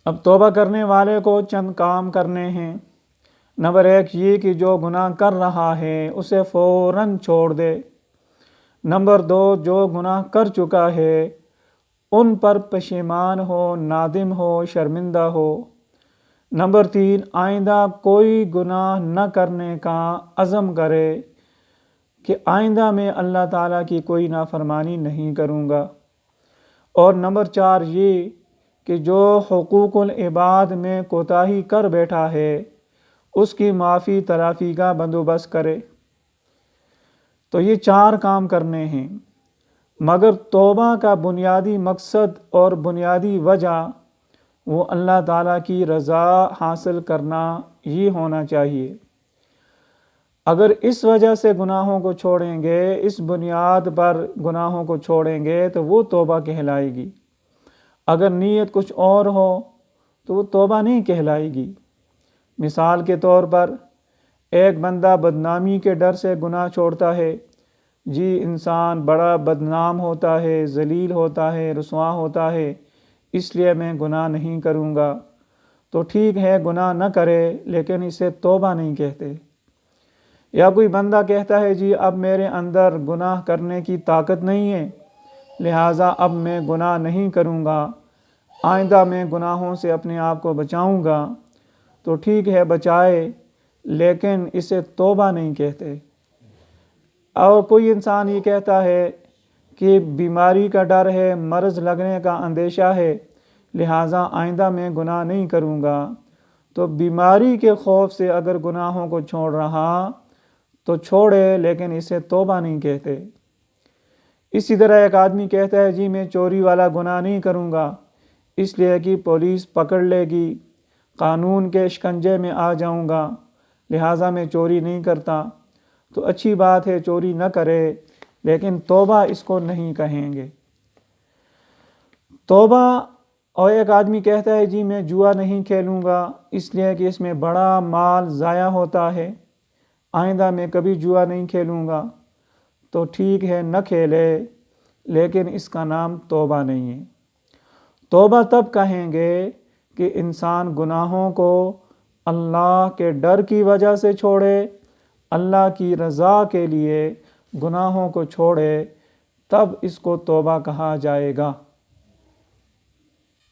اب توبہ کرنے والے کو چند کام کرنے ہیں۔ نمبر 1 یہ کہ جو گناہ کر رہا ہے اسے فوراً چھوڑ دے۔ نمبر 2 جو گناہ کر چکا ہے ان پر پشیمان ہو، نادم ہو، شرمندہ ہو۔ نمبر 3 آئندہ کوئی گناہ نہ کرنے کا عزم کرے کہ آئندہ میں اللہ تعالیٰ کی کوئی نافرمانی نہیں کروں گا۔ اور نمبر 4 یہ کہ جو حقوق العباد میں کوتاہی کر بیٹھا ہے اس کی معافی تلافی کا بندوبست کرے۔ تو یہ 4 کام کرنے ہیں، مگر توبہ کا بنیادی مقصد اور بنیادی وجہ وہ اللہ تعالیٰ کی رضا حاصل کرنا یہ ہونا چاہیے۔ اگر اس وجہ سے گناہوں کو چھوڑیں گے، اس بنیاد پر گناہوں کو چھوڑیں گے تو وہ توبہ کہلائے گی۔ اگر نیت کچھ اور ہو تو وہ توبہ نہیں کہلائے گی۔ مثال کے طور پر ایک بندہ بدنامی کے ڈر سے گناہ چھوڑتا ہے، جی انسان بڑا بدنام ہوتا ہے، ذلیل ہوتا ہے، رسوا ہوتا ہے، اس لیے میں گناہ نہیں کروں گا، تو ٹھیک ہے گناہ نہ کرے لیکن اسے توبہ نہیں کہتے۔ یا کوئی بندہ کہتا ہے جی اب میرے اندر گناہ کرنے کی طاقت نہیں ہے، لہٰذا اب میں گناہ نہیں کروں گا، آئندہ میں گناہوں سے اپنے آپ کو بچاؤں گا، تو ٹھیک ہے بچائے لیکن اسے توبہ نہیں کہتے۔ اور کوئی انسان یہ کہتا ہے کہ بیماری کا ڈر ہے، مرض لگنے کا اندیشہ ہے، لہٰذا آئندہ میں گناہ نہیں کروں گا، تو بیماری کے خوف سے اگر گناہوں کو چھوڑ رہا تو چھوڑے لیکن اسے توبہ نہیں کہتے۔ اسی طرح ایک آدمی کہتا ہے جی میں چوری والا گناہ نہیں کروں گا، اس لیے کہ پولیس پکڑ لے گی، قانون کے شکنجے میں آ جاؤں گا، لہٰذا میں چوری نہیں کرتا، تو اچھی بات ہے چوری نہ کرے لیکن توبہ اس کو نہیں کہیں گے۔ توبہ اور ایک آدمی کہتا ہے جی میں جوا نہیں کھیلوں گا اس لیے کہ اس میں بڑا مال ضائع ہوتا ہے، آئندہ میں کبھی جوا نہیں کھیلوں گا، تو ٹھیک ہے نہ کھیلے لیکن اس کا نام توبہ نہیں ہے۔ توبہ تب کہیں گے کہ انسان گناہوں کو اللہ کے ڈر کی وجہ سے چھوڑے، اللہ کی رضا کے لیے گناہوں کو چھوڑے، تب اس کو توبہ کہا جائے گا۔